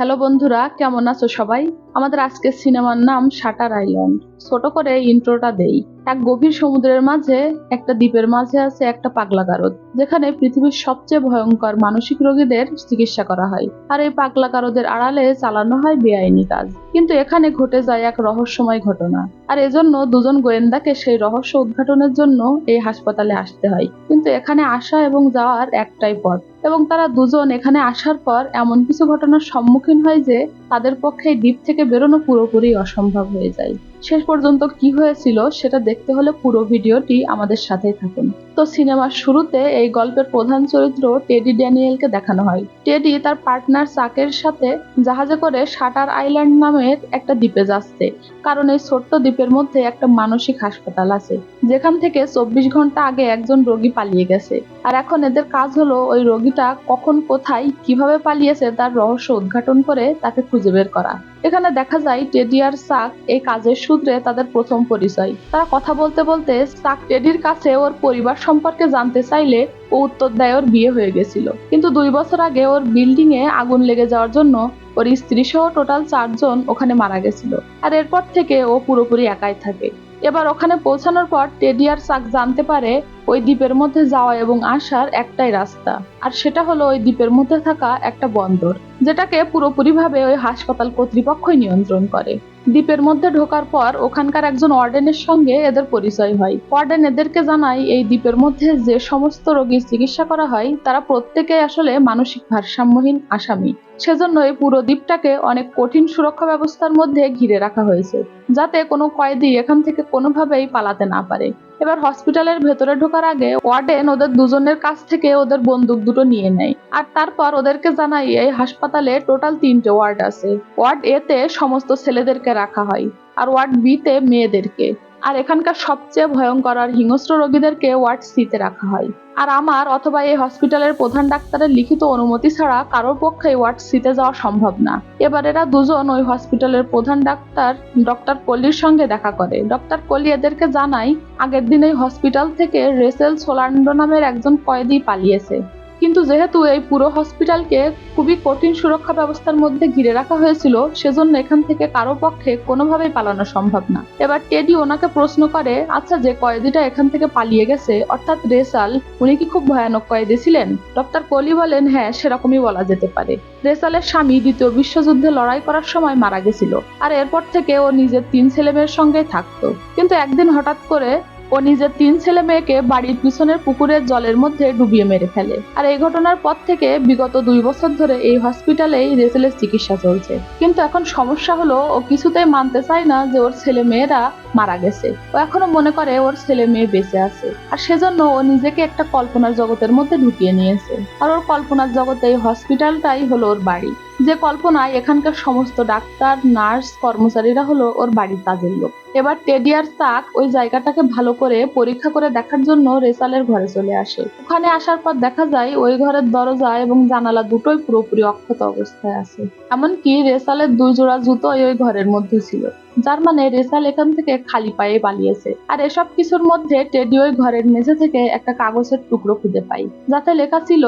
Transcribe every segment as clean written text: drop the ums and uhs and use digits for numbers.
Hello বন্ধুরা, কেমন আছো সবাই? আমাদের আজকের সিনেমার নাম শাটার আইল্যান্ড। ছোট করে ইন্ট্রোটা দেই। এক গভীর সমুদ্রের মাঝে একটা দ্বীপের মাঝে আছে একটা পাগলা গারদ, যেখানে পৃথিবীর সবচেয়ে ভয়ঙ্কর মানসিক রোগীদের চিকিৎসা করা হয়। আর এই পাগলা গারদের আড়ালে চালানো হয় বেআইনি কাজ। কিন্তু এখানে ঘটে যায় এক রহস্যময় ঘটনা, আর এজন্য দুজন গোয়েন্দাকে সেই রহস্য উদ্ঘাটনের জন্য এই হাসপাতালে আসতে হয়। কিন্তু এখানে আসা এবং যাওয়ার একটাই পথ, এবং তারা দুজন এখানে আসার পর এমন কিছু ঘটনার সম্মুখীন হয় যে তাদের পক্ষে এই দ্বীপ থেকে বেরোনো পুরোপুরি অসম্ভব হয়ে যায়। শেষ পর্যন্ত কি হয়েছিল সেটা দেখতে হলে পুরো ভিডিওটি আমাদের সাথেই থাকুন। তো সিনেমার শুরুতে এই গল্পের প্রধান চরিত্র টেডি ড্যানিয়েলকে দেখানো হয়। টেডি তার পার্টনার চাকের সাথে জাহাজে করে শাটার আইল্যান্ড নামের একটা দ্বীপে যাচ্ছে, কারণ এই ছোট্ট দ্বীপের মধ্যে একটা মানসিক হাসপাতাল আছে, যেখান থেকে 24 ঘন্টা আগে একজন রোগী পালিয়ে গেছে। আর এখন এদের কাজ হলো ওই রোগীটা কখন, কোথায়, কিভাবে পালিয়েছে তার রহস্য উদ্ঘাটন করে তাকে খুঁজে বের করা। এখানে দেখা যায় টেডি আর চাক এই কাজের সূত্রে তাদের প্রথম পরিচয়। তারা কথা বলতে বলতে চাক টেডির কাছে ওর পরিবার সম্পর্কে জানতে চাইলে ও উত্তর দেয় ওর বিয়ে হয়ে গেছিল, কিন্তু 2 বছর আগে ওর বিল্ডিং এ আগুন লেগে যাওয়ার জন্য ওর স্ত্রী সহ টোটাল 4 জন ওখানে মারা গেছিল। আর এরপর থেকে ও পুরোপুরি একাই থাকে। এবার ওখানে পৌঁছানোর পর টেডি আর চাক জানতে পারে ওই দ্বীপের মধ্যে যাওয়া এবং আসার একটাই রাস্তা, আর সেটা হলো ওই দ্বীপের মধ্যে থাকা একটা বন্দর, যেটাকে পুরোপুরিভাবে ওই হাসপাতাল কর্তৃপক্ষই নিয়ন্ত্রণ করে। দ্বীপের মধ্যে ঢোকার পর ওখানকার একজন ওয়ার্ডেনের সঙ্গে এদের পরিচয় হয়। ওয়ার্ডেন এদেরকে জানায় এই দ্বীপের মধ্যে যে সমস্ত রোগীর চিকিৎসা করা হয় তারা প্রত্যেকেই আসলে মানসিক ভারসাম্যহীন আসামি। সেজন্য এই পুরো দ্বীপটাকে অনেক কঠিন সুরক্ষা ব্যবস্থার মধ্যে ঘিরে রাখা হয়েছে, যাতে কোনো কয়েদি এখান থেকে কোনোভাবেই পালাতে না পারে। এবার হসপিটালের ভেতরে ঢোকার আগে ওয়ার্ডেন ওদের দুজনের কাছ থেকে ওদের বন্দুক দুটো নিয়ে নেয়, আর তারপর ওদেরকে জানায় এই হাসপাতালে টোটাল 3টে ওয়ার্ড আছে। ওয়ার্ড এ তে সমস্ত ছেলেদেরকে রাখা হয়, আর ওয়ার্ড বি তে মেয়েদেরকে, আর এখানকার সবচেয়ে ভয়ঙ্কর আর হিংস্র রোগীদেরকে ওয়ার্ড সি তে রাখা হয়। আর আমার অথবা এই হসপিটালের প্রধান ডাক্তারের লিখিত অনুমতি ছাড়া কারোর পক্ষে ওয়ার্ড সি তে যাওয়া সম্ভব না। এবার এরা দুজন ওই হসপিটালের প্রধান ডক্টর কলির সঙ্গে দেখা করে। ডক্টর কলি এদেরকে জানায় আগের দিন এই হসপিটাল থেকে রেসেল সোলান্ডো নামের একজন কয়েদি পালিয়েছে, কিন্তু যেহেতু এই পুরো হসপিটালকে খুবই কঠিন সুরক্ষা ব্যবস্থার মধ্যে ঘিরে রাখা হয়েছিল, সেজন্য এখান থেকে কারো পক্ষে কোনোভাবেই পালানো সম্ভব না। এবার টেডি ওনাকে প্রশ্ন করে, আচ্ছা, যে কয়েদিটা এখান থেকে পালিয়ে গেছে অর্থাৎ রেসাল, উনি কি খুব ভয়ানক কয়েদি ছিলেন? ডক্টর কলি বলেন, হ্যাঁ, সেরকমই বলা যেতে পারে। রেসালের স্বামী দ্বিতীয় বিশ্বযুদ্ধে লড়াই করার সময় মারা গেছিল, আর এরপর থেকে ও নিজের 3 ছেলেমেয়ের সঙ্গেই থাকতো। কিন্তু একদিন হঠাৎ করে ও নিজের 3 ছেলে মেয়েকে বাড়ির পিছনের পুকুরের জলের মধ্যে ডুবিয়ে মেরে ফেলে। আর এই ঘটনার পর থেকে বিগত 2 বছর ধরে এই হসপিটালেই রেচেলের চিকিৎসা চলছে। কিন্তু এখন সমস্যা হলো ও কিছুতেই মানতে চায় না যে ওর ছেলে মেয়েরা মারা গেছে। ও এখনো মনে করে ওর ছেলে মেয়ে বেঁচে আছে, আর সেজন্য ও নিজেকে একটা কল্পনার জগতের মধ্যে ঢুকিয়ে নিয়েছে। আর ওর কল্পনার জগতে এই হসপিটালটাই হলো ওর বাড়ি। যে কল্পনায় এখানকার সমস্ত ডাক্তার, নার্স, কর্মচারীরা হলো ওর বাড়ির কাজের লোক। এবার টেডি আর চাক ওই জায়গাটাকে ভালো করে পরীক্ষা করে দেখার জন্য রেসালের ঘরে চলে আসে। ওখানে আসার পর দেখা যায় ওই ঘরের দরজা এবং জানালা দুটোই পুরোপুরি অক্ষত অবস্থায় আছে। এমনকি রেসালের 2 জোড়া জুতো ওই ঘরের মধ্যে ছিল, যার মানে রেসাল এখান থেকে খালি পায়ে পালিয়েছে। আর এসব কিছুর মধ্যে টেডি ওই ঘরের মেঝে থেকে একটা কাগজের টুকরো খুঁজে পায়, যাতে লেখা ছিল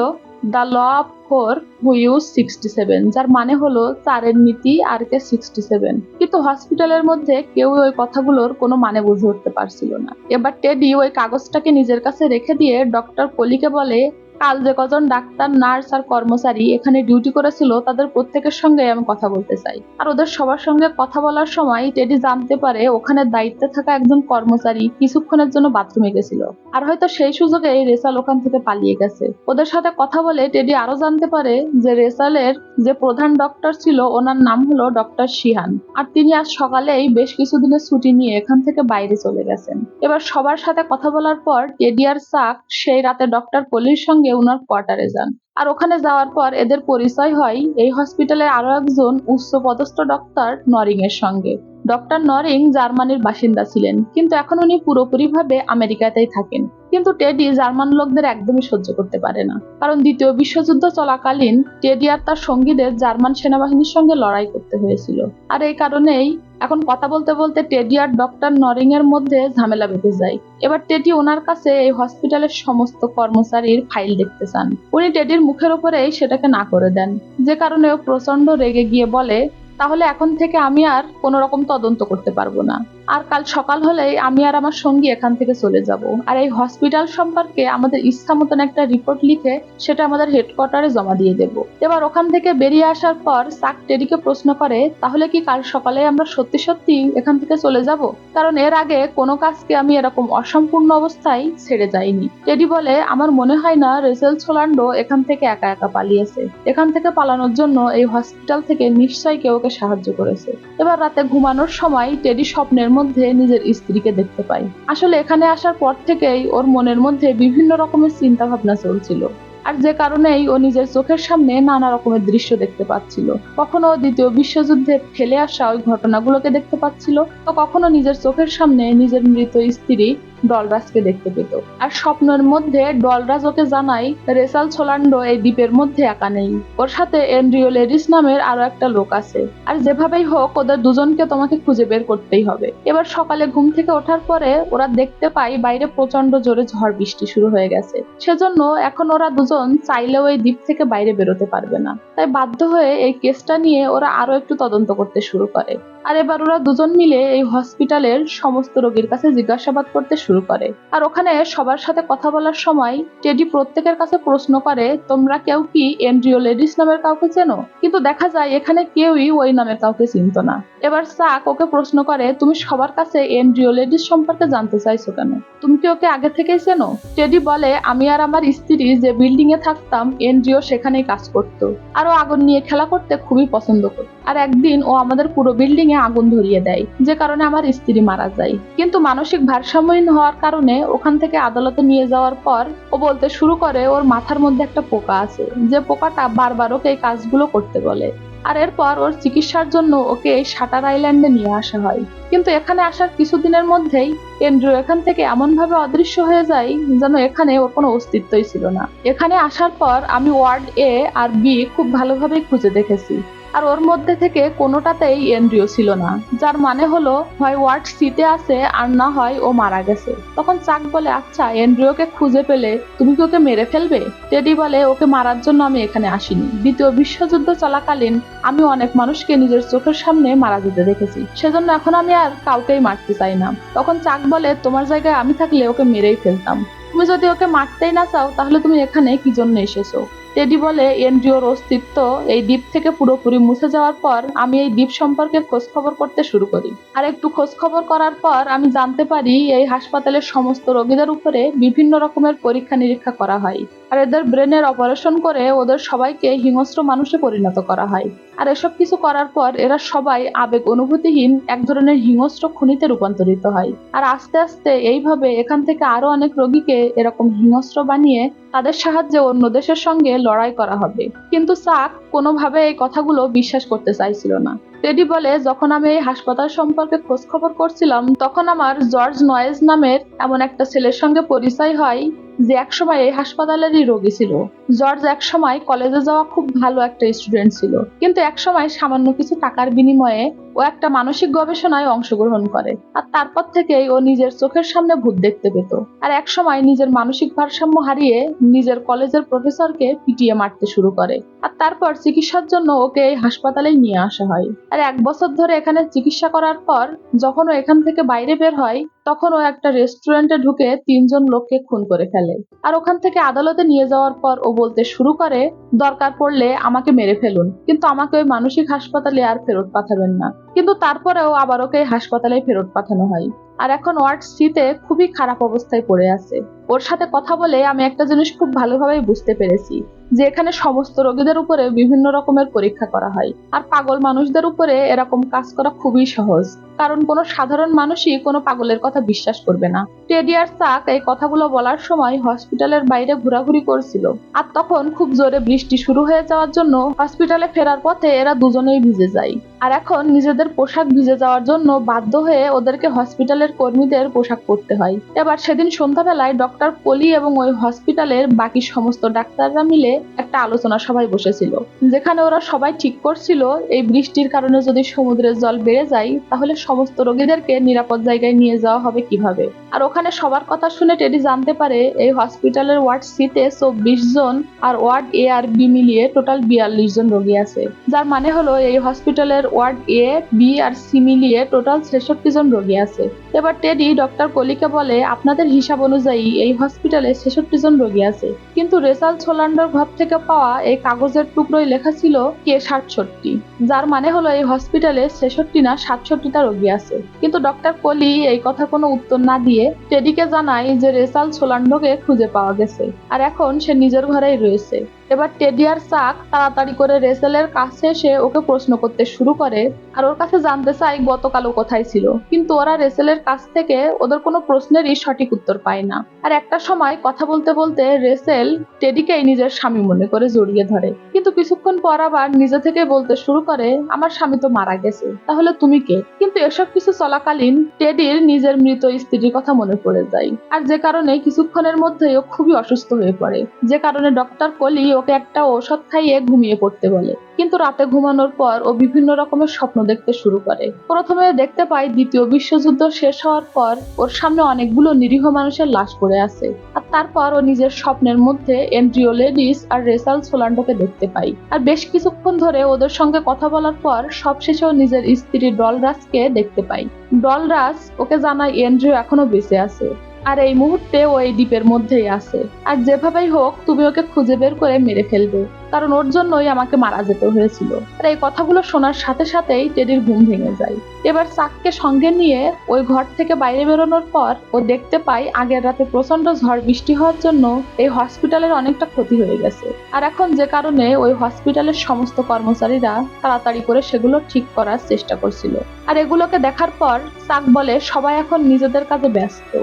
the law of 4 who use 67, যার মানে হলো 4-এর নীতি আর কে 67। কিন্তু হসপিটালের মধ্যে কেউ ওই কথাগুলোর কোনো মানে বুঝে উঠতে পারছিল না। এবার টেডি ওই কাগজটাকে নিজের কাছে রেখে দিয়ে ডক্টর কলিকে বলে, কাল যে কজন ডাক্তার, নার্স আর কর্মচারী এখানে ডিউটি করেছিল তাদের প্রত্যেকের সঙ্গে আমি কথা বলতে চাই। আর ওদের সবার সঙ্গে কথা বলার সময় টেডি জানতে পারে ওখানে দায়িত্বে থাকা একজন কর্মচারী কিছুক্ষণের জন্য বাথরুমে গেছিল, আর হয়তো সেই সুযোগে রেসাল ওখান থেকে পালিয়ে গেছে। ওদের সাথে কথা বলে টেডি আরো জানতে পারে যে রেসালের যে প্রধান ডক্টর ছিল ওনার নাম হলো ডক্টর শিহান, আর তিনি আজ সকালেই বেশ কিছুদিনের ছুটি নিয়ে এখান থেকে বাইরে চলে গেছেন। এবার সবার সাথে কথা বলার পর টেডি আর চাক সেই রাতে ডক্টর কলির সঙ্গে ওনার কোয়ার্টারে যান। আর ওখানে যাওয়ার পর এদের পরিচয় হয় এই হসপিটালের আরো একজন উচ্চপদস্থ ডক্টর নরিং এর সঙ্গে। ডক্টর নরিং জার্মানির বাসিন্দা ছিলেন, কিন্তু এখন উনি পুরোপুরিভাবে আমেরিকাতেই থাকেন। কিন্তু টেডি জার্মান লোকদের একদমই সহ্য করতে পারে না, কারণ দ্বিতীয় বিশ্বযুদ্ধ চলাকালীন টেডি আর তার সঙ্গীদের জার্মান সেনাবাহিনীর সঙ্গে লড়াই করতে হয়েছিল। আর এই কারণেই এখন কথা বলতে বলতে টেডি আর ডক্টর নরিং এর মধ্যে ঝামেলা বেঁধে যায়। এবার টেডি ওনার কাছে এই হসপিটালের সমস্ত কর্মচারীর ফাইল দেখতে চান। উনি টেডির মুখের উপরেই সেটাকে না করে দেন, যে কারণে ও প্রচন্ড রেগে গিয়ে বলে, তাহলে এখন থেকে আমি আর কোনো রকম তদন্ত করতে পারবো না, আর কাল সকাল হলেই আমি আর আমার সঙ্গী এখান থেকে চলে যাব, আর এই হসপিটাল সম্পর্কে আমাদের ইচ্ছা মতন একটা রিপোর্ট লিখে সেটা আমাদের হেডকোয়ার্টারে জমা দিয়ে দেব। এবার ওখান থেকে বেরিয়ে আসার পর চাক টেডিকে প্রশ্ন করে, তাহলে কি কাল সকালে আমরা সত্যি সত্যি এখান থেকে চলে যাব? কারণ এর আগে কোনো কাজকে আমি এরকম অসম্পূর্ণ অবস্থায় ছেড়ে যাইনি। টেডি বলে, আমার মনে হয় না রেচেল সোলান্ডো এখান থেকে একা একা পালিয়েছে। এখান থেকে পালানোর জন্য এই হসপিটাল থেকে নিশ্চয়ই কেউ ওকে সাহায্য করেছে। এবার রাতে ঘুমানোর সময় টেডি স্বপ্নের মধ্যে নিজের স্ত্রীকে দেখতে পায়। আসলে এখানে আসার পর থেকেই ওর মনের মধ্যে বিভিন্ন রকমের চিন্তা ভাবনা চলছিল, আর যে কারণেই ও নিজের চোখের সামনে নানা রকমের দৃশ্য দেখতে পাচ্ছিল। কখনো দ্বিতীয় বিশ্বযুদ্ধে ফেলে আসা ওই ঘটনাগুলোকে দেখতে পাচ্ছিল, তো কখনো নিজের চোখের সামনে নিজের মৃত স্ত্রী ডলরাজকে দেখতে পেত। আর স্বপ্নের মধ্যে ডলরাজ ওকে জানায় রেচাল সোলান্ডো এই দ্বীপের মধ্যে একা নেই, ওর সাথে এন্ড্রিও লেডিস নামের আরো একটা লোক আছে, আর যেভাবেই হোক ওদের দুজনকে তোমাকে খুঁজে বের করতেই হবে। এবার সকালে ঘুম থেকে ওঠার পরে ওরা দেখতে পায় বাইরে প্রচন্ড জোরে ঝড় বৃষ্টি শুরু হয়ে গেছে। সেজন্য এখন ওরা দুজন চাইলেও এই দ্বীপ থেকে বাইরে বেরোতে পারবে না। তাই বাধ্য হয়ে এই কেসটা নিয়ে ওরা আরো একটু তদন্ত করতে শুরু করে। আর এবার ওরা দুজন মিলে এই হসপিটালের সমস্ত রোগীর কাছে জিজ্ঞাসাবাদ করতে শুরু করে। আর ওখানে সবার সাথে কথা বলার সময় টেডি প্রত্যেকের কাছে প্রশ্ন করে, তোমরা কেউ কি এন্ড্রিও লেডিস নামের কাউকে চেনো? কিন্তু দেখা যায় এখানে কেউই ওই নামের কাউকে চিনত না। এবার চাক ওকে প্রশ্ন করে, তুমি সবার কাছে এন্ড্রিও লেডিস সম্পর্কে জানতে চাইছো কেন? তুমি কি ওকে আগে থেকেই চেনো? টেডি বলে, আমি আর আমার স্ত্রী যে বিল্ডিং এ থাকতাম এন্ড্রিও সেখানেই কাজ করতো, আর ও আগুন নিয়ে খেলা করতে খুবই পছন্দ করত। আর একদিন ও আমাদের পুরো বিল্ডিং এ আগুন ধরিয়ে দেয়, যে কারণে আমার স্ত্রী মারা যায়। কিন্তু মানসিক ভারসাম্যহীন হওয়ার কারণে ওখান থেকে আদালতে নিয়ে যাওয়ার পর ও বলতে শুরু করে ওর মাথার মধ্যে একটা পোকা আছে, যে পোকাটা বারবার ওকে এই কাজগুলো করতে বলে। আর এরপর ওর চিকিৎসার জন্য ওকে এই শাটার আইল্যান্ডে নিয়ে আসা হয়। কিন্তু এখানে আসার কিছুদিনের মধ্যেই এন্ড্রু এখান থেকে এমন ভাবে অদৃশ্য হয়ে যায় যেন এখানে ওর কোনো অস্তিত্বই ছিল না। এখানে আসার পর আমি ওয়ার্ড এ আর বি খুব ভালোভাবে খুঁজে দেখেছি, আর ওর মধ্যে থেকে কোনোটাতেই এন্ড্রিও ছিল না, যার মানে হলো হয় ওয়ার্ড সিতে আছে আর না হয় ও মারা গেছে। তখন চাক বলে, আচ্ছা এন্ড্রিওকে খুঁজে পেলে তুমি কি ওকে মেরে ফেলবে? টেডি বলে, ওকে মারার জন্য আমি এখানে আসিনি। দ্বিতীয় বিশ্বযুদ্ধ চলাকালীন আমি অনেক মানুষকে নিজের চোখের সামনে মারা যেতে দেখেছি, সেজন্য এখন আমি আর কাউকেই মারতে চাই না। তখন চাক বলে, তোমার জায়গায় আমি থাকলে ওকে মেরেই ফেলতাম। তুমি যদি ওকে মারতেই না চাও তাহলে তুমি এখানে কি জন্য এসেছো? টেডি বলে, এন্ড্রিওর অস্তিত্ব এই দ্বীপ থেকে পুরোপুরি মুছে যাওয়ার পর আমি এই দ্বীপ সম্পর্কে খোঁজ খবর করতে শুরু করি। আর একটু খোঁজ খবর করার পর আমি জানতে পারি এই হাসপাতালের সমস্ত রোগীদের উপরে বিভিন্ন রকমের পরীক্ষা নিরীক্ষা করা হয়, আর এদের ব্রেনের অপারেশন করে ওদের সবাইকে হিংস্র মানুষে পরিণত করা হয়। আর এসব কিছু করার পর এরা সবাই আবেগ অনুভূতিহীন এক ধরনের হিংস্র খুনিতে রূপান্তরিত হয়। আর আস্তে আস্তে এইভাবে এখান থেকে আরো অনেক রোগীকে এরকম হিংস্র বানিয়ে তাদের সাহায্যে অন্য দেশের সঙ্গে লড়াই করা হবে। কিন্তু চাক কোনোভাবে এই কথাগুলো বিশ্বাস করতে চাইছিল না। টেডি বলে, যখন আমি এই হাসপাতাল সম্পর্কে খোঁজ খবর করছিলাম তখন আমার জর্জ নয়েজ নামের এমন একটা ছেলের সঙ্গে পরিচয় হয়, যে একসময় এই হাসপাতালেরই রোগী ছিল। জর্জ একসময় কলেজে যাওয়া খুব ভালো একটা স্টুডেন্ট ছিল, কিন্তু একসময় সামান্য কিছু টাকার বিনিময়ে ও একটা মানসিক গবেষণায় অংশগ্রহণ করে, আর তারপর থেকেই ও নিজের চোখের সামনে ভূত দেখতে পেত। আর একসময় নিজের মানসিক ভারসাম্য হারিয়ে নিজের কলেজের প্রফেসরকে পিটিয়ে মারতে শুরু করে। আর তারপর চিকিৎসার জন্য ওকে এই হাসপাতালে নিয়ে আসা হয়। আর 1 বছর ধরে এখানে চিকিৎসা করার পর যখন ও এখান থেকে বাইরে বের হয় তখন ও একটা রেস্টুরেন্টে ঢুকে 3 জন লোককে খুন করে ফেলে। আর ওখান থেকে আদালতে নিয়ে যাওয়ার পর ও বলতে শুরু করে, দরকার পড়লে আমাকে মেরে ফেলুন, কিন্তু আমাকে ওই মানসিক হাসপাতালে আর ফেরত পাঠাবেন না। কিন্তু তারপরেও আবার ওকে হাসপাতালে ফেরত পাঠানো হয়। আর এখন ওয়ার্ড সিতে খুবই খারাপ অবস্থায় পড়ে আছে। ওর সাথে কথা বলে আমি একটা জিনিস খুব ভালোভাবে বুঝতে পেরেছি, যে এখানে সমস্ত রোগীদের উপরে বিভিন্ন রকমের পরীক্ষা করা হয়, আর পাগল মানুষদের উপরে এরকম কাজ করা খুবই সহজ, কারণ কোনো সাধারণ মানুষই কোনো পাগলের কথা বিশ্বাস করবে না। টেডি আর চাক এই কথাগুলো বলার সময় হসপিটালের বাইরে ঘোরাঘুরি করছিল, আর তখন খুব জোরে বৃষ্টি শুরু হয়ে যাওয়ার জন্য হসপিটালে ফেরার পথে এরা দুজনেই ভিজে যায়। আর এখন নিজেদের পোশাক ভিজে যাওয়ার জন্য বাধ্য হয়ে ওদেরকে হসপিটালের কর্মীদের পোশাক পরতে হয়। এবার সেদিন সন্ধ্যাবেলায় ডক্টর পলি এবং ওই হসপিটালের বাকি সমস্ত ডাক্তাররা মিলে একটা আলোচনা সভায় বসেছিল, যেখানে ওরা সবাই ঠিক করছিল এই বৃষ্টির কারণে যদি সমুদ্রের জল বেড়ে যায় তাহলে সমস্ত রোগীদেরকে নিরাপদ জায়গায় নিয়ে যাওয়া হবে কিভাবে। আর ওখানে সবার কথা শুনে টেডি জানতে পারে এই হসপিটালের ওয়ার্ড সিতে 24 জন আর ওয়ার্ড এ আর বি মিলিয়ে টোটাল 42 জন রোগী আছে, যার মানে হলো এই হসপিটালের ওয়ার্ড এ, বি আর সি মিলিয়ে টোটাল 66 জন রোগী আছে। এবার টেডি ডক্টর কলিকে বলে, আপনাদের হিসাব অনুযায়ী এই হসপিটালে 66 জন রোগী আছে, কিন্তু রেসাল সোলান্ডার ঘর থেকে পাওয়া এই কাগজের টুকরোয় লেখা ছিল কে 67, যার মানে হলো এই হসপিটালে 66 না 67টা রোগী আছে। কিন্তু ডক্টর কলি এই কথার কোনো উত্তর না দিয়ে টেডিকে জানায় যে রেসাল সোলান্ডোকে খুঁজে পাওয়া গেছে আর এখন সে নিজের ঘরেই রয়েছে। এবার টেডি আর চাক তাড়াতাড়ি করে রেসেলের কাছে এসে ওকে প্রশ্ন করতে শুরু করে আর ওর কাছে জানতে চায় গতকাল ও কোথায় ছিল, কিন্তু ওরা রেসেলের কাছ থেকে ওদের কোনো প্রশ্নেরই সঠিক উত্তর পায় না। আর একটা সময় কথা বলতে বলতে রেসেল টেডিকেই নিজের স্বামী মনে করে জড়িয়ে ধরে, কিন্তু কিছুক্ষণ পর আবার নিজে থেকে বলতে শুরু করে, আমার স্বামী তো মারা গেছে, তাহলে তুমি কে? কিন্তু এসব কিছু চলাকালীন টেডির নিজের মৃত স্ত্রীর কথা মনে পড়ে যায়, আর যে কারণে কিছুক্ষণের মধ্যেই ও খুবই অসুস্থ হয়ে পড়ে, যে কারণে ডক্টর কলি ওকে একটা ঔষধ খাইয়ে ঘুমিয়ে পড়তে বলে। কিন্তু রাতে ঘুমানোর পর ও বিভিন্ন রকমের স্বপ্ন দেখতে শুরু করে। প্রথমে দেখতে পায় দ্বিতীয় বিশ্বযুদ্ধ শেষ হওয়ার পর ওর সামনে অনেকগুলো নিরীহ মানুষের লাশ পড়ে আছে, আর তারপর ও নিজের স্বপ্নের মধ্যে এন্ড্রিও লেডিস আর রেসাল সোলান্ডোকে দেখতে পাই। আর বেশ কিছুক্ষণ ধরে ওদের সঙ্গে কথা বলার পর সবশেষে ও নিজের স্ত্রী ডলরাসকে দেখতে পাই। ডলরাস ওকে জানায় এন্ড্রিও এখনো বেঁচে আছে আর এই মুহূর্তে ও এই দ্বীপের মধ্যেই আছে, আর যেভাবেই হোক তুমি ওকে খুঁজে বের করে মেরে ফেলবে, কারণ ওর জন্যই আমাকে মারা যেতে হয়েছিল। আর এই কথাগুলো শোনার সাথে সাথেই টেডির ঘুম ভেঙে যায়। এবার চাককে সঙ্গে নিয়ে ওই ঘর থেকে বাইরে বেরোনোর পর ও দেখতে পায় আগের রাতে প্রচন্ড ঝড় বৃষ্টি হওয়ার জন্য এই হসপিটালের অনেকটা ক্ষতি হয়ে গেছে, আর এখন যে কারণে ওই হসপিটালের সমস্ত কর্মচারীরা তাড়াতাড়ি করে সেগুলো ঠিক করার চেষ্টা করছিল। আর এগুলোকে দেখার পর চাক বলে, সবাই এখন নিজেদের কাজে ব্যস্ত,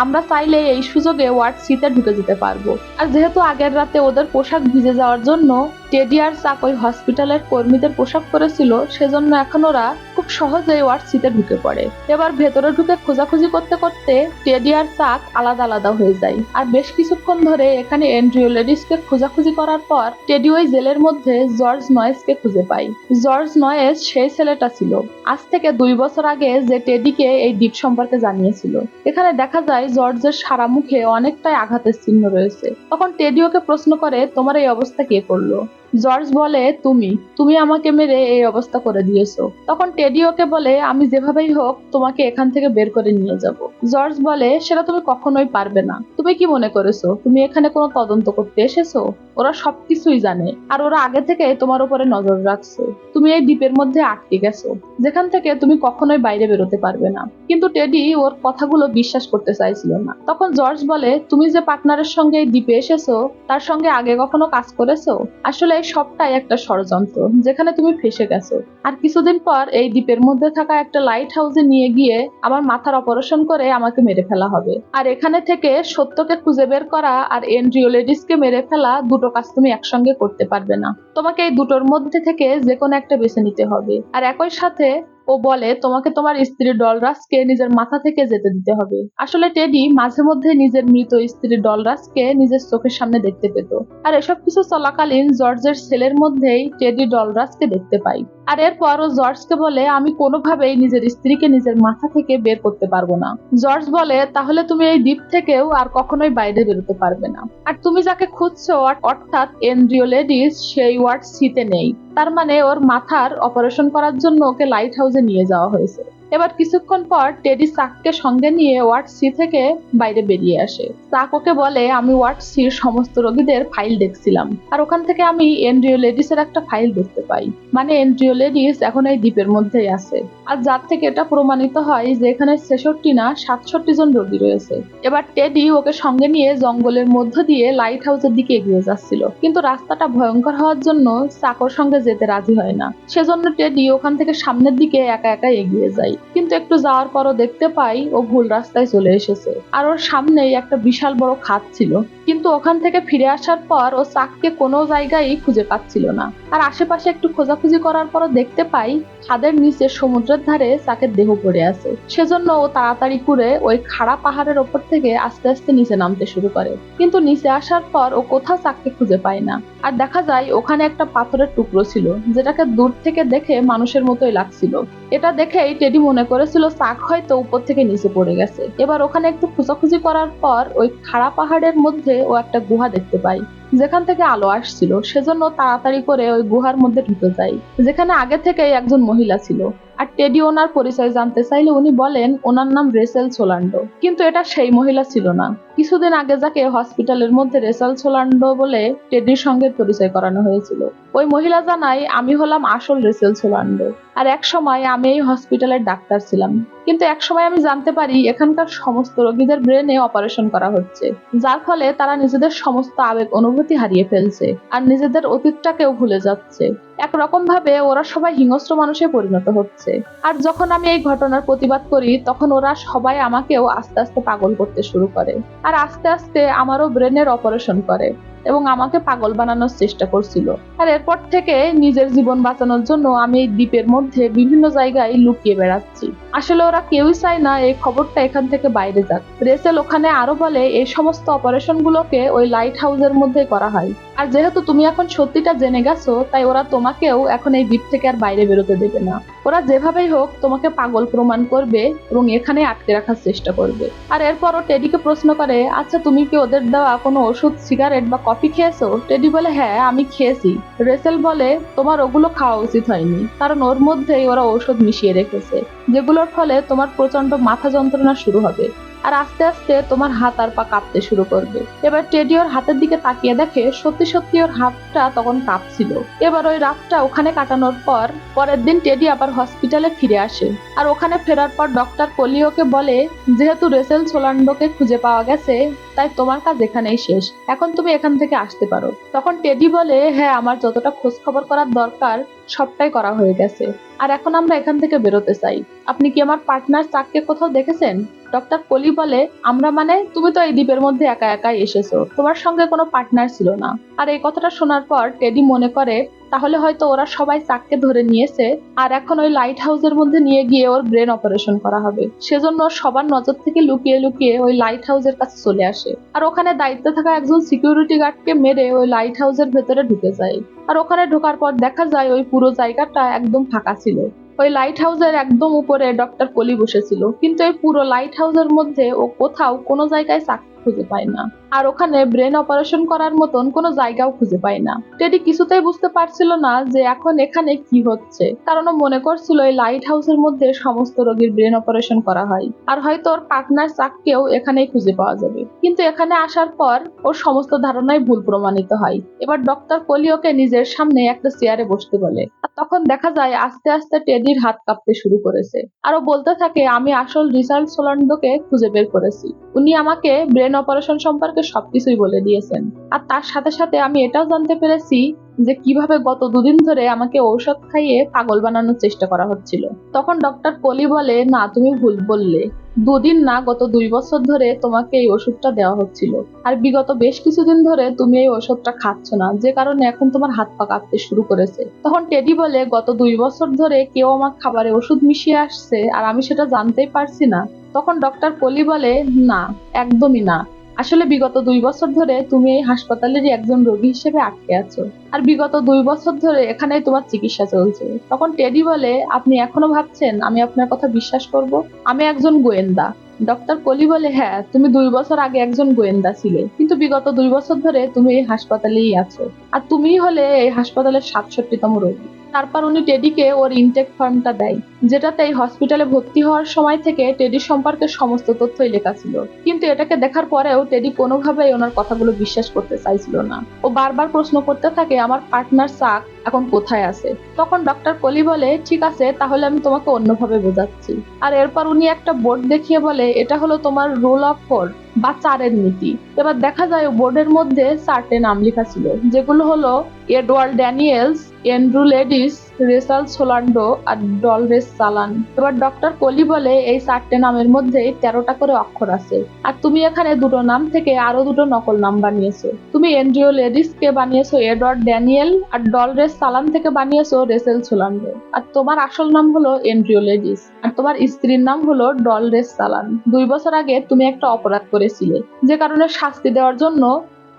আমরা চাইলে এই সুযোগে ওয়ার্ড সিতে ঢুকে যেতে পারবো। আর যেহেতু আগের রাতে ওদের পোশাক ভিজে যাওয়ার জন্য টেডি আর চাক ওই হসপিটালের কর্মীদের পোশাক পরেছিল, সেজন্য এখন ওরা খুব সহজেই ওয়ার্ড সিতে ঢুকে পড়ে। এবার ভেতরে ঢুকে খোঁজাখুঁজি করতে করতে টেডি আর চাক আলাদা আলাদা হয়ে যায়, আর বেশ কিছুক্ষণ ধরে এখানে এন্ড্রিও লেডিসকে খোঁজাখুঁজি করার পর টেডি ওই জেলের মধ্যে জর্জ নয়েসকে খুঁজে পায়। জর্জ নয়েস সেই ছেলেটা ছিল আজ থেকে 2 বছর আগে যে টেডিকে এই দ্বীপ সম্পর্কে জানিয়েছিল। এখানে দেখা যায় জর্জের সারা মুখে অনেকটাই আঘাতের চিহ্ন রয়েছে। তখন টেডি ওকে প্রশ্ন করে, তোমার এই অবস্থা কে করলো? জর্জ বলে, তুমি আমাকে মেরে এই অবস্থা করে দিয়েছো। তখন টেডি ওকে বলে, আমি যেভাবেই হোক তোমাকে এখান থেকে বের করে নিয়ে যাব। জর্জ বলে, সেটা তুমি কখনোই পারবে না। তুমি কি মনে করেছো তুমি এখানে কোনো তদন্ত করতে এসেছো? ওরা সবকিছুই জানে, আর ওরা আগে থেকে তোমার উপরে নজর রাখছে। তুমি এই দ্বীপের মধ্যে আটকে গেছো, যেখান থেকে তুমি কখনোই বাইরে বেরোতে পারবে না। কিন্তু টেডি ওর কথাগুলো বিশ্বাস করতে চাইছিল না। তখন জর্জ বলে, তুমি যে পার্টনারের সঙ্গে এই দ্বীপে এসেছো তার সঙ্গে আগে কখনো কাজ করেছো? আসলে এই সবটাই একটা ষড়যন্ত্র যেখানে তুমি ফেসে গেছো। আর কিছুদিন পর এই দ্বীপের মধ্যে থাকা একটা লাইট হাউসে নিয়ে গিয়ে আমার মাথার অপারেশন করে আমাকে মেরে ফেলা হবে। আর এখানে থেকে সত্যকে খুঁজে বের করা আর এন্ড্রিও লেডিসকে মেরে ফেলা, দুটো কাজ তুমি একসঙ্গে করতে পারবে না। তোমাকে এই দুটোর মধ্যে থেকে যে কোনো একটা বেছে নিতে হবে। আর একই সাথে ও বলে, তোমাকে তোমার স্ত্রী ডলরাসকে নিজের মাথা থেকে যেতে দিতে হবে। আসলে টেডি মাঝে মধ্যে নিজের মৃত স্ত্রী ডলরাসকে নিজের চোখের সামনে দেখতে পেত। আর এসব কিছু চলাকালীন জর্জের ছেলের মধ্যেই টেডি ডলরাসকে দেখতে পাই। আর এরপর ও জর্জকে বলে, আমি কোনোভাবেই নিজের স্ত্রীকে নিজের মাথা থেকে বের করতে পারবো না। জর্জ বলে, তাহলে তুমি এই দ্বীপ থেকেও আর কখনোই বাইরে বেরোতে পারবে না। আর তুমি যাকে খুঁজছো অর্থাৎ এন্ড্রিও লেডিস, সেই ওয়ার্ড সিতে নেই। তার মানে ওর মাথার অপারেশন করার জন্য ওকে লাইট হাউসে নিয়ে যাওয়া হয়েছে। এবার কিছুক্ষণ পর টেডি চাককে সঙ্গে নিয়ে ওয়ার্ড সি থেকে বাইরে বেরিয়ে আসে। চাক ওকে বলে, আমি ওয়ার্ড সির সমস্ত রোগীদের ফাইল দেখছিলাম, আর ওখান থেকে আমি এন্ড্রিও লেডিসের একটা ফাইল দেখতে পাই। মানে এন্ড্রিও লেডিস এখন এই দ্বীপের মধ্যেই আছে, আর যার থেকে এটা প্রমাণিত হয় যে এখানে 66 না 67 জন রোগী রয়েছে। এবার টেডি ওকে সঙ্গে নিয়ে জঙ্গলের মধ্য দিয়ে লাইট হাউসের দিকে এগিয়ে যাচ্ছিল, কিন্তু রাস্তাটা ভয়ঙ্কর হওয়ার জন্য চাকর সঙ্গে যেতে রাজি হয় না। সেজন্য টেডি ওখান থেকে সামনের দিকে একা একা এগিয়ে যায়, কিন্তু একটু যাওয়ার পরও দেখতে পাই ও ভুল রাস্তায় চলে এসেছে, আর ওর সামনেই একটা বিশাল বড় খাদ ছিল। কিন্তু ওখান থেকে ফিরে আসার পর ও চাককে কোনো জায়গায় খুঁজে পাচ্ছিল না। আর আশেপাশে একটু খোঁজাখুঁজি করার পরও দেখতে পাই খাদের নিচে সমুদ্রের ধারে চাকের দেহ পড়ে আছে। সেজন্য ও তাড়াতাড়ি করে ওই খাড়া পাহাড়ের ওপর থেকে আস্তে আস্তে নিচে নামতে শুরু করে। কিন্তু নিচে আসার পর ও কোথাও চাককে খুঁজে পায় না। আর দেখা যায় ওখানে একটা পাথরের টুকরো ছিল, যেটাকে দূর থেকে দেখে মানুষের মতোই লাগছিল। এটা দেখেই টেডি মনে করেছিল চাক হয়তো উপর থেকে নিচে পড়ে গেছে। এবার ওখানে একটু খোঁজাখুঁজি করার পর ওই খাড়া পাহাড়ের মধ্যে ও একটা গুহা দেখতে পায়, যেখান থেকে আলো আসছিল। সেজন্য তাড়াতাড়ি করে ওই গুহার মধ্যে ঢুকে যায়, যেখানে আগে থেকেই একজন মহিলা ছিল। আর টেডি ওনার পরিচয় জানতে চাইলে উনি বলেন ওনার নাম রেচেল সোলান্ডো। কিন্তু এটা সেই মহিলা ছিল না। কিছুদিন আগে যাকে হসপিটালের মধ্যে রেচেল সোলান্ডো বলে টেডির সঙ্গে পরিচয় করানো হয়েছিল, ওই মহিলা জানায় আমি হলাম আসল রেচেল সোলান্ডো। আর এক সময় আমি এই হসপিটালের ডাক্তার ছিলাম। কিন্তু এক সময় আমি জানতে পারি এখানকার সমস্ত রোগীদের ব্রেনে অপারেশন করা হচ্ছে, যার ফলে তারা নিজেদের সমস্ত আবেগ অনুভূতি হারিয়ে ফেলছে আর নিজেদের অতীতটাকেও ভুলে যাচ্ছে। একরকম ভাবে ওরা সবাই হিংস্র মানুষে পরিণত হচ্ছে। আর যখন আমি এই ঘটনার প্রতিবাদ করি তখন ওরা সবাই আমাকেও আস্তে আস্তে পাগল করতে শুরু করে। আর আস্তে আস্তে আমারও ব্রেনের অপারেশন করে এবং আমাকে পাগল বানানোর চেষ্টা করছিল। আর এরপর থেকে নিজের জীবন বাঁচানোর জন্য আমি এই দ্বীপের মধ্যে বিভিন্ন জায়গায় লুকিয়ে বেড়াচ্ছি। আসলে ওরা কেউই চায় না এই খবরটা এখান থেকে বাইরে যাক। রেচেল ওখানে আরো বলে এই সমস্ত অপারেশন গুলোকে ওই লাইট হাউসের মধ্যে করা হয়। আর যেহেতু তুমি এখন সত্যিটা জেনে গেছো, তাই ওরা তোমাকেও এখন এই দ্বীপ থেকে আর বাইরে বেরোতে দেবে না। ওরা যেভাবেই হোক তোমাকে পাগল প্রমাণ করবে এবং এখানে আটকে রাখার চেষ্টা করবে। আর এরপরও টেডিকে প্রশ্ন করে, আচ্ছা তুমি কি ওদের দেওয়া কোনো ওষুধ, সিগারেট বা কফি খেয়েছো? টেডি বলে হ্যাঁ আমি খেয়েছি। রেচেল বলে তোমার ওগুলো খাওয়া উচিত হয়নি, কারণ ওর মধ্যেই ওরা ঔষধ মিশিয়ে রেখেছে, যেগুলোর ফলে তোমার প্রচন্ড মাথা যন্ত্রণা শুরু হবে আর আস্তে আস্তে তোমার হাত আর পা কাঁপতে শুরু করবে। এবার টেডি ওর হাতের দিকে তাকিয়ে দেখে সত্যি সত্যি ওর হাতটা তখন কাঁপছিল। এবার ওই রাতটা ওখানে কাটানোর পর পরের দিন টেডি আবার হসপিটালে ফিরে আসে। আর ওখানে ফেরার পর ডক্টর কোলিওকে বলে যেহেতু রেচেল সোলান্ডোকে খুঁজে পাওয়া গেছে, তাই তোমার কাজ এখানেই শেষ, এখন তুমি এখান থেকে আসতে পারো। তখন টেডি বলে হ্যাঁ আমার যতটা খোঁজ খবর করার দরকার সবটাই করা হয়ে গেছে, আর এখন আমরা এখান থেকে বেরোতে চাই। আপনি কি আমার পার্টনার চাককে কোথাও দেখেছেন? ডক্টর কোলি বলে আমরা মানে? তুমি তো এই দ্বীপের মধ্যে একা একাই এসেছো, তোমার সঙ্গে কোনো পার্টনার ছিল না। আর এই কথাটা শোনার পর টেডি মনে করে তাহলে হয়তো ওরা সবাই চাককে ধরে নিয়েছে আর এখন ওই লাইট হাউসের মধ্যে নিয়ে গিয়ে ওর ব্রেন অপারেশন করা হবে। সেজন্য সবার নজর থেকে লুকিয়ে লুকিয়ে ওই লাইট হাউসের কাছে চলে আসে আর ওখানে দায়িত্বে থাকা একজন সিকিউরিটি গার্ডকে মেরে ওই লাইট হাউসের ভেতরে ঢুকে যায়। আর ওখানে ঢোকার পর দেখা যায় ওই পুরো জায়গাটা একদম ফাঁকা ছিল। ওই লাইট হাউসের একদম উপরে ডক্টর কোলি বসেছিল, কিন্তু এই পুরো লাইট হাউসের মধ্যে ও কোথাও কোনো জায়গায় চাকরি খুঁজে পায় না আর ওখানে ব্রেন অপারেশন করার মতন কোনো জায়গাও খুঁজে পায় না। টেডি কিছুতেই বুঝতে পারছিল না যে এখন এখানে কি হচ্ছে, কারণ ও মনে করছিল এই লাইট হাউসের মধ্যে সমস্ত রোগীর ব্রেন অপারেশন করা হয় আর হয়তো ওর পার্টনার চাককেও এখানেই খুঁজে পাওয়া যাবে। কিন্তু এখানে আসার পর ওর সমস্ত ধারণাই ভুল প্রমাণিত হয়। এবার ডক্টর কোলি ওকে নিজের সামনে একটা চেয়ারে বসতে বলে আর তখন দেখা যায় আস্তে আস্তে টেডির হাত কাঁপতে শুরু করেছে। আরো বলতে থাকে আমি আসল রিচার্ড সোলান্ডোকে খুঁজে বের করেছি, উনি আমাকে ব্রেন অপারেশন সম্পর্কে সবকিছুই বলে দিয়েছেন। আর তার সাথে সাথে আমি এটাও জানতে পেরেছি যে কিভাবে গত দুদিন ধরে আমাকে ঔষধ খাইয়ে পাগল বানানোর চেষ্টা করা হচ্ছিল। তখন ডক্টর কোলি বলে না তুমি ভুল বললে, দুদিন না গত 2 বছর ধরে তোমাকে এই ওষুধটা দেওয়া হচ্ছিল আর বিগত বেশ কিছুদিন ধরে তুমি এই ওষুধটা খাচ্ছ না, যে কারণে এখন তোমার হাত পা কাঁপতে শুরু করেছে। তখন টেডি বলে গত 2 বছর ধরে কেউ আমার খাবারে ওষুধ মিশিয়ে আসছে আর আমি সেটা জানতেই পারছি না। তখন ডক্টর কোলি বলে না, একদমই না, আসলে বিগত 2 বছর ধরে তুমি এই হাসপাতালেরই একজন রোগী হিসেবে আটকে আছো আর বিগত 2 বছর ধরে এখানেই তোমার চিকিৎসা চলছে। তখন টেডি বলে আপনি এখনো ভাবছেন আমি আপনার কথা বিশ্বাস করব? আমি একজন গোয়েন্দা। ডক্টর কোলি বলে হ্যাঁ তুমি 2 বছর আগে একজন গোয়েন্দা ছিলে, কিন্তু বিগত 2 বছর ধরে তুমি এই হাসপাতালেই আছো আর তুমিই হলে এই হাসপাতালের 67তম রোগী। তারপর উনি টেডিকে ওর ইনটেক ফর্মটা দেয়, যেটাতে এই হসপিটালে ভর্তি হওয়ার সময় থেকে টেডি সম্পর্কে সমস্ত তথ্যই লেখা ছিল। কিন্তু এটাকে দেখার পরেও টেডি কোনোভাবেই ওনার কথাগুলো বিশ্বাস করতে চাইছিল না। ও বারবার প্রশ্ন করতে থাকে আমার পার্টনার চাক এখন কোথায় আছে। তখন ডক্টর কোলি বলে ঠিক আছে, তাহলে আমি তোমাকে অন্যভাবে বোঝাচ্ছি। আর এরপর উনি একটা বোর্ড দেখিয়ে বলে এটা হলো তোমার রুল অফ 4 বা 4-এর নীতি। এবার দেখা যায় বোর্ডের মধ্যে 4টে নাম লেখা ছিল, যেগুলো হলো এডওয়ার্ড ড্যানিয়েলস, এন্ড্রু লেডিস, রেসাল সোলান্ডো আর ডলরেস সালান। এবার ডক্টর কলি বলে এই 4টে নামের মধ্যেই 13টা করে অক্ষর আছে, আর তুমি এখানে দুটো নাম থেকে আরো দুটো নকল নাম বানিয়েছো। তুমি এন্ড্রিও লেডিসকে বানিয়েছো এডওয়ার্ড ড্যানিয়েল, আর ডলরেস সালান থেকে বানিয়েছো রেসেল সোলান্ডো। আর তোমার আসল নাম হলো এন্ড্রিও লেডিস, আর তোমার স্ত্রীর নাম হলো ডলরেস সালান। 2 বছর আগে তুমি একটা অপরাধ করেছিলে, যে কারণে শাস্তি দেওয়ার জন্য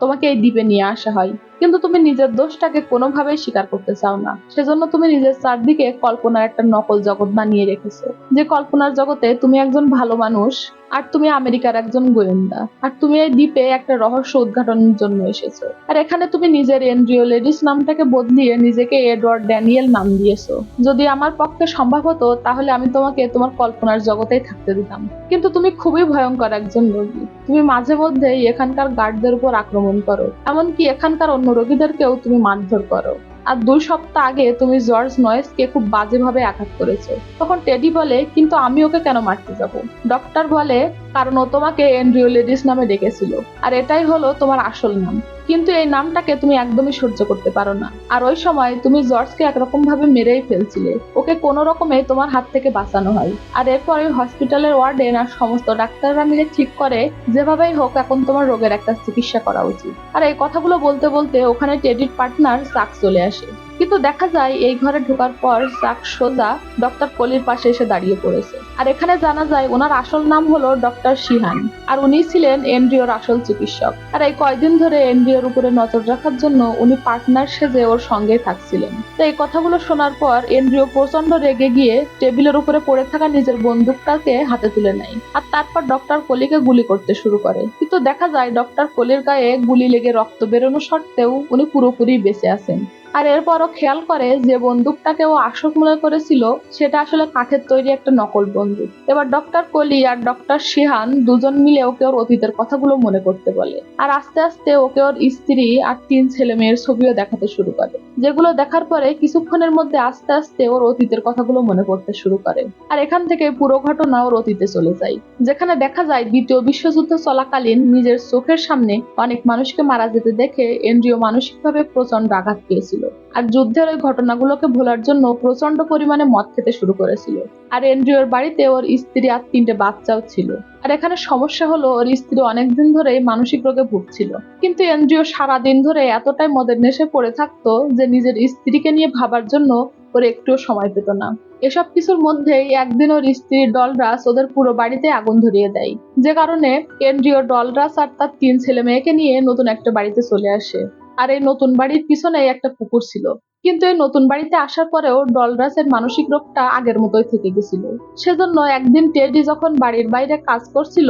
তোমাকে এই দ্বীপে নিয়ে আসা হয়, কিন্তু তুমি নিজের দোষটাকে কোনোভাবেই স্বীকার করতে চাও না। সেজন্য তুমি নিজের চারদিকে কল্পনার একটা নকল জগৎ বানিয়ে রেখেছো, যে কল্পনার জগতে তুমি একজন ভালো মানুষ, আর তুমি আমেরিকার একজন গোয়েন্দা, আর তুমি এই দ্বীপে একটা রহস্য উদ্ঘাটনের জন্য এসেছো। আর এখানে তুমি নিজের এন্ড্রিও লেডিস নামটাকে বদলিয়ে নিজেকে এডওয়ার্ড ড্যানিয়েল নাম দিয়েছো। যদি আমার পক্ষে সম্ভব হতো তাহলে আমি তোমাকে তোমার কল্পনার জগতেই থাকতে দিতাম, কিন্তু তুমি খুবই ভয়ঙ্কর একজন রোগী। তুমি মাঝে মধ্যেই এখানকার গার্ডদের উপর আক্রমণ করো, এমনকি এখানকার অন্য রোগীদেরকেও তুমি মারধর করো। আর 2 সপ্তাহ আগে তুমি জর্জ নয়েসকে খুব বাজেভাবে আঘাত করেছো। তখন টেডি বলে, কিন্তু আমি ওকে কেন মারতে যাব? ডক্টর বলে, কারণ ও তোমাকে এন্ড্রিও লেডিস নামে ডেকেছিল, আর এটাই হলো তোমার আসল নাম। কিন্তু এই নামটাকে তুমি একদমই সহ্য করতে পারো না, আর ওই সময় তুমি জর্জকে একরকম ভাবে মেরেই ফেলছিলে। ওকে কোনো রকমে তোমার হাত থেকে বাঁচানো হয়, আর এরপর ওই হসপিটালের ওয়ার্ডেন আর সমস্ত ডাক্তাররা মিলে ঠিক করে যেভাবেই হোক এখন তোমার রোগের একটা চিকিৎসা করা উচিত। আর এই কথাগুলো বলতে বলতে ওখানে টেডির পার্টনার চাক চলে আসে, কিন্তু দেখা যায় এই ঘরে ঢোকার পর চাক সোজা ডক্টর কলির পাশে এসে দাঁড়িয়ে পড়েছে। আর এখানে জানা যায় ওনার আসল নাম হলো ডক্টর শিহান, আর উনি ছিলেন এন্ড্রিওর আসল চিকিৎসক। আর এই কয়দিন ধরে এন্ড্রিওর উপরে নজর রাখার জন্য উনি পার্টনার সেজে ওর সঙ্গেই থাকছিলেন। তো এই কথাগুলো শোনার পর এন্ড্রিও প্রচন্ড রেগে গিয়ে টেবিলের উপরে পড়ে থাকা নিজের বন্দুকটাকে হাতে তুলে নেয়, আর তারপর ডক্টর কলিকে গুলি করতে শুরু করে। কিন্তু দেখা যায় ডক্টর কলির গায়ে গুলি লেগে রক্ত বেরোনো সত্ত্বেও উনি পুরোপুরি বেঁচে আছেন। আর এরপরও খেয়াল করে যে বন্দুকটাকে ও আসল মনে করেছিল সেটা আসলে কাঠের তৈরি একটা নকল বন্দুক। এবার ডক্টর কলি আর ডক্টর শিহান দুজন মিলে ওকে ওর অতীতের কথাগুলো মনে করতে বলে, আর আস্তে আস্তে ওকে ওর স্ত্রী আর 3 ছেলে মেয়ের ছবিও দেখাতে শুরু করে, যেগুলো দেখার পরে কিছুক্ষণের মধ্যে আস্তে আস্তে ওর অতীতের কথাগুলো মনে পড়তে শুরু করে। আর এখান থেকে পুরো ঘটনা ওর অতীতে চলে যায়, যেখানে দেখা যায় 2য় বিশ্বযুদ্ধ চলাকালীন নিজের চোখের সামনে অনেক মানুষকে মারা যেতে দেখে এন্ড্রিও মানসিকভাবে প্রচন্ড আঘাত পেয়েছিল, আর যুদ্ধের ওই ঘটনাগুলোকে ভোলার জন্য প্রচন্ড পরিমাণে মদ খেতে শুরু করেছিল। আর এন্ড্রিওর বাড়িতে ওর স্ত্রী আর 3টে বাচ্চাও ছিল। আর এখানে সমস্যা হলো ওর স্ত্রী অনেকদিন ধরেই মানসিক রোগে ভুগছিল, কিন্তু এন্ড্রিও সারাদিন ধরে এতটাই মদের নেশে পড়ে থাকতো যে নিজের স্ত্রীকে নিয়ে ভাবার জন্য ওর একটুও সময় পেত না। এসব কিছুর মধ্যেই একদিন ওর স্ত্রী ডলরাস ওদের পুরো বাড়িতে আগুন ধরিয়ে দেয়, যে কারণে এন্ড্রিও ডলরাস আর তার 3 ছেলে মেয়েকে নিয়ে নতুন একটা বাড়িতে চলে আসে। আর এই নতুন বাড়ির পিছনে একটা পুকুর ছিল, কিন্তু এই নতুন বাড়িতে আসার পরেও ডলরাসের মানসিক রোগটা আগের মতোই থেকে গেছিল। সেজন্য একদিন টেডি যখন বাড়ির বাইরে কাজ করছিল,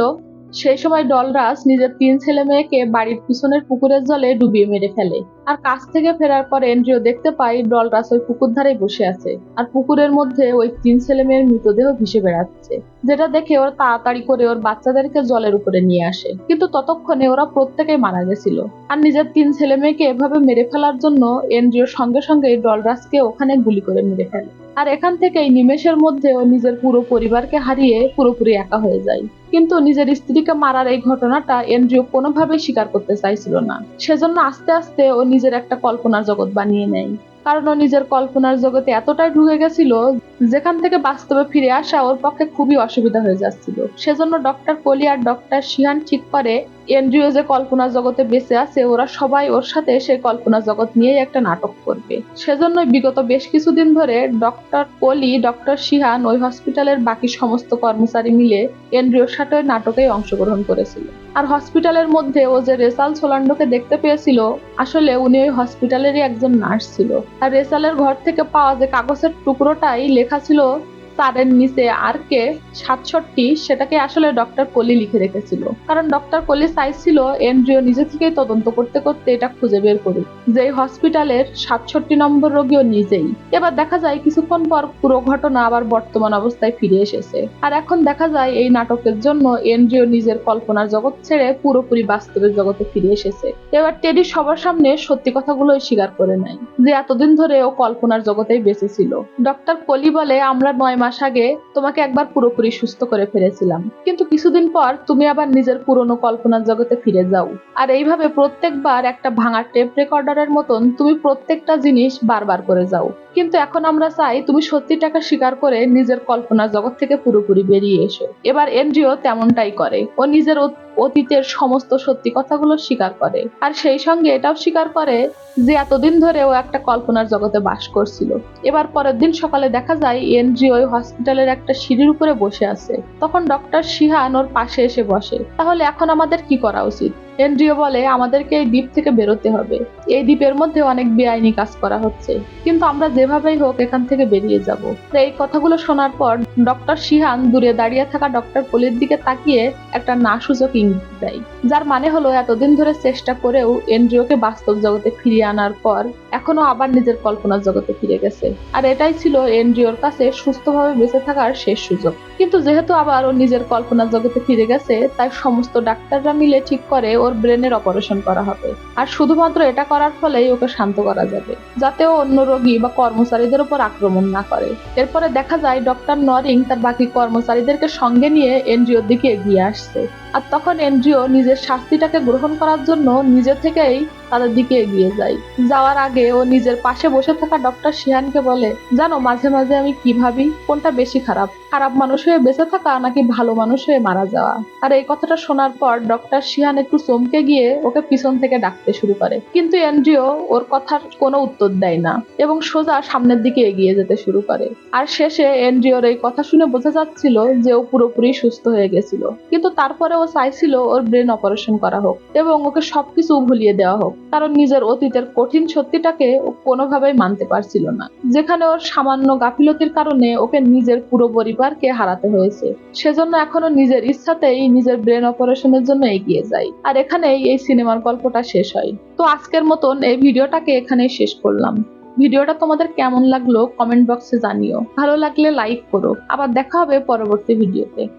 সেই সময় ডলরাস নিজের 3 ছেলে মেয়েকে বাড়ির পিছনের পুকুরের জলে ডুবিয়ে মেরে ফেলে। আর কাজ থেকে ফেরার পর এন্ড্রিও দেখতে পায় ডলরাস ওই পুকুর ধারে বসে আছে, আর পুকুরের মধ্যে ওই 3 ছেলে মেয়ের মৃতদেহ ভেসে বেড়াচ্ছে, যেটা দেখে ওরা তাড়াতাড়ি করে ওর বাচ্চাদেরকে জলের উপরে নিয়ে আসে, কিন্তু ততক্ষণে ওরা প্রত্যেকেই মারা গেছিল। আর নিজের 3 ছেলে মেয়েকে এভাবে মেরে ফেলার জন্য এন্ড্রিও সঙ্গে সঙ্গে ডলরাসকে ওখানে গুলি করে মেরে ফেলে। আর এখান থেকেই নিমেষের মধ্যে ও নিজের পুরো পরিবারকে হারিয়ে পুরোপুরি একা হয়ে যায়। কিন্তু নিজের স্ত্রীকে মারার এই ঘটনাটা এন্ড্রিও কোনোভাবেই স্বীকার করতে চাইছিল না। সেজন্য আস্তে আস্তে ও নিজের একটা কল্পনার জগৎ বানিয়ে নেয়, কারণ ও নিজের কল্পনার জগতে এতটাই ঢুকে গেছিল যেখান থেকে বাস্তবে ফিরে আসা ওর পক্ষে খুবই অসুবিধা হয়ে যাচ্ছিল। সেজন্য ডক্টর কলি আর ডক্টর শিহান ঠিক করে এন্ড্রিও যে কল্পনা জগতে বেঁচে আছে ওরা সবাই ওর সাথে সেই কল্পনা জগৎ নিয়েই একটা নাটক করবে। সেজন্য বিগত বেশ কিছুদিন ধরে ডক্টর কলি, ডক্টর শিহান ওই হসপিটালের বাকি সমস্ত কর্মচারী মিলে এন্ড্রিওর সাথে ওই নাটকে অংশগ্রহণ করেছিল। আর হসপিটালের মধ্যে ও যে রেসাল সোলান্ডোকে দেখতে পেয়েছিল, আসলে উনি ওই হসপিটালেরই একজন নার্স ছিল। আর রেসালের ঘর থেকে পাওয়া যে কাগজের টুকরোটাই লেখা ছিল তারের নিচে আর কে 67, সেটাকে আসলে ডক্টর কলি লিখে রেখেছিল, কারণ ডক্টর কলি চাইছিল এন্ড্রিও নিজে থেকেই তদন্ত করতে করতে এটা খুঁজে বের করুক যে হসপিটালের 67 নম্বর রোগীও নিজেই। এবার দেখা যায় কিছুক্ষণ পর পুরো ঘটনা আবার বর্তমান অবস্থায় ফিরে এসেছে, আর এখন দেখা যায় এই নাটকের জন্য এন্ড্রিও নিজের কল্পনার জগৎ ছেড়ে পুরোপুরি বাস্তবের জগতে ফিরে এসেছে। এবার টেডি সবার সামনে সত্যি কথাগুলোই স্বীকার করে নেয় যে এতদিন ধরে ও কল্পনার জগতেই বেঁচে ছিল। ডক্টর কলি বলে, আমরা 9 মাস আগে তোমাকে একবার পুরোপুরি সুস্থ করে ফেলেছিলাম, কিন্তু কিছুদিন পর তুমি আবার নিজের পুরনো কল্পনার জগতে ফিরে যাও। আর এইভাবে প্রত্যেকবার একটা ভাঙা টেপ রেকর্ডারের মতন তুমি প্রত্যেকটা জিনিস বারবার করে যাও। কিন্তু এখন আমরা চাই তুমি সত্যিটাকে স্বীকার করে নিজের কল্পনার জগৎ থেকে পুরোপুরি বেরিয়ে এসো। এবার এন্ড্রিও তেমনটাই করে। ও নিজের অতীতের সমস্ত সত্যি কথাগুলো স্বীকার করে, আর সেই সঙ্গে এটাও স্বীকার করে যে এতদিন ধরে ও একটা কল্পনার জগতে বাস করছিল। এবার পরের দিন সকালে দেখা যায় এন্ড্রিও ওই হসপিটালের একটা সিঁড়ির উপরে বসে আছে। তখন ডক্টর শিহান ওর পাশে এসে বসে। তাহলে এখন আমাদের কি করা উচিত? এন্ড্রিও বলে, আমাদেরকে এই দ্বীপ থেকে বেরোতে হবে। এই দ্বীপের মধ্যে অনেক বেআইনি কাজ করা হচ্ছে, কিন্তু আমরা যেভাবেই হোক এখান থেকে বেরিয়ে যাব। এই কথাগুলো শোনার পর ডক্টর শিহান দূরে দাঁড়িয়ে থাকা ডক্টর পলির দিকে তাকিয়ে একটা না সূচক ইঙ্গিত দেয়, যার মানে হলো এতদিন ধরে চেষ্টা করেও এন্ড্রিওকে বাস্তব জগতে ফিরিয়ে আনার পর এখনো আবার নিজের কল্পনার জগতে ফিরে গেছে। আর এটাই ছিল এন্ড্রিওর কাছে সুস্থভাবে বেঁচে থাকার শেষ সুযোগ। কিন্তু যেহেতু আবার ও নিজের কল্পনার জগতে ফিরে গেছে, তাই সমস্ত ডাক্তাররা মিলে ঠিক করে ওর ব্রেনের অপারেশন করা হবে। আর শুধুমাত্র এটা করার ফলেই ওকে শান্ত করা যাবে, যাতে ও অন্য রোগী বা কর্মচারীদের উপর আক্রমণ না করে। এরপরে দেখা যায় ডক্টর নরিং তার বাকি কর্মচারীদেরকে সঙ্গে নিয়ে এন্ড্রিওর দিকে এগিয়ে আসছে। আর তখন এন্ড্রিও নিজের শাস্তিটাকে গ্রহণ করার জন্য নিজে থেকেই তাদের দিকে এগিয়ে যায়। যাওয়ার আগে ও নিজের পাশে বসে থাকা ডক্টর শিহানকে বলে, জানো মাঝে মাঝে আমি কি ভাবি, কোনটা বেশি খারাপ, খারাপ মানুষ হয়ে বেঁচে থাকা নাকি ভালো মানুষ হয়ে মারা যাওয়া? আর এই কথাটা শোনার পর ডক্টর শিহান একটু চমকে গিয়ে ওকে পিছন থেকে ডাকতে শুরু করে, কিন্তু এন্ড্রিও ওর কথার কোনো উত্তর দেয় না এবং সোজা সামনের দিকে এগিয়ে যেতে শুরু করে। আর শেষে এন্ড্রিওর এই কথা শুনে বোঝা যাচ্ছিল যে ও পুরোপুরি সুস্থ হয়ে গেছিল, কিন্তু তারপরে ও চাইছিল ওর ব্রেন অপারেশন করা হোক এবং ওকে সবকিছু ভুলিয়ে দেওয়া হোক, কারণ নিজের অতীতের কঠিন সত্যিটাকে ও কোনোভাবেই মানতে পারছিল না, যেখানে ওর সামান্য গাফিলতির কারণে ওকে নিজের পুরো পরিবারকে হারাতে হয়েছে। সেজন্য এখনো নিজের ইচ্ছাতেই নিজের ব্রেন অপারেশনের জন্য এগিয়ে যায়। আর এখানেই এই সিনেমার গল্পটা শেষ হয়। তো আজকের মতন এই ভিডিওটাকে এখানেই শেষ করলাম। ভিডিওটা তোমাদের কেমন লাগলো কমেন্ট বক্সে জানিও। ভালো লাগলে লাইক করো। আবার দেখা হবে পরবর্তী ভিডিওতে।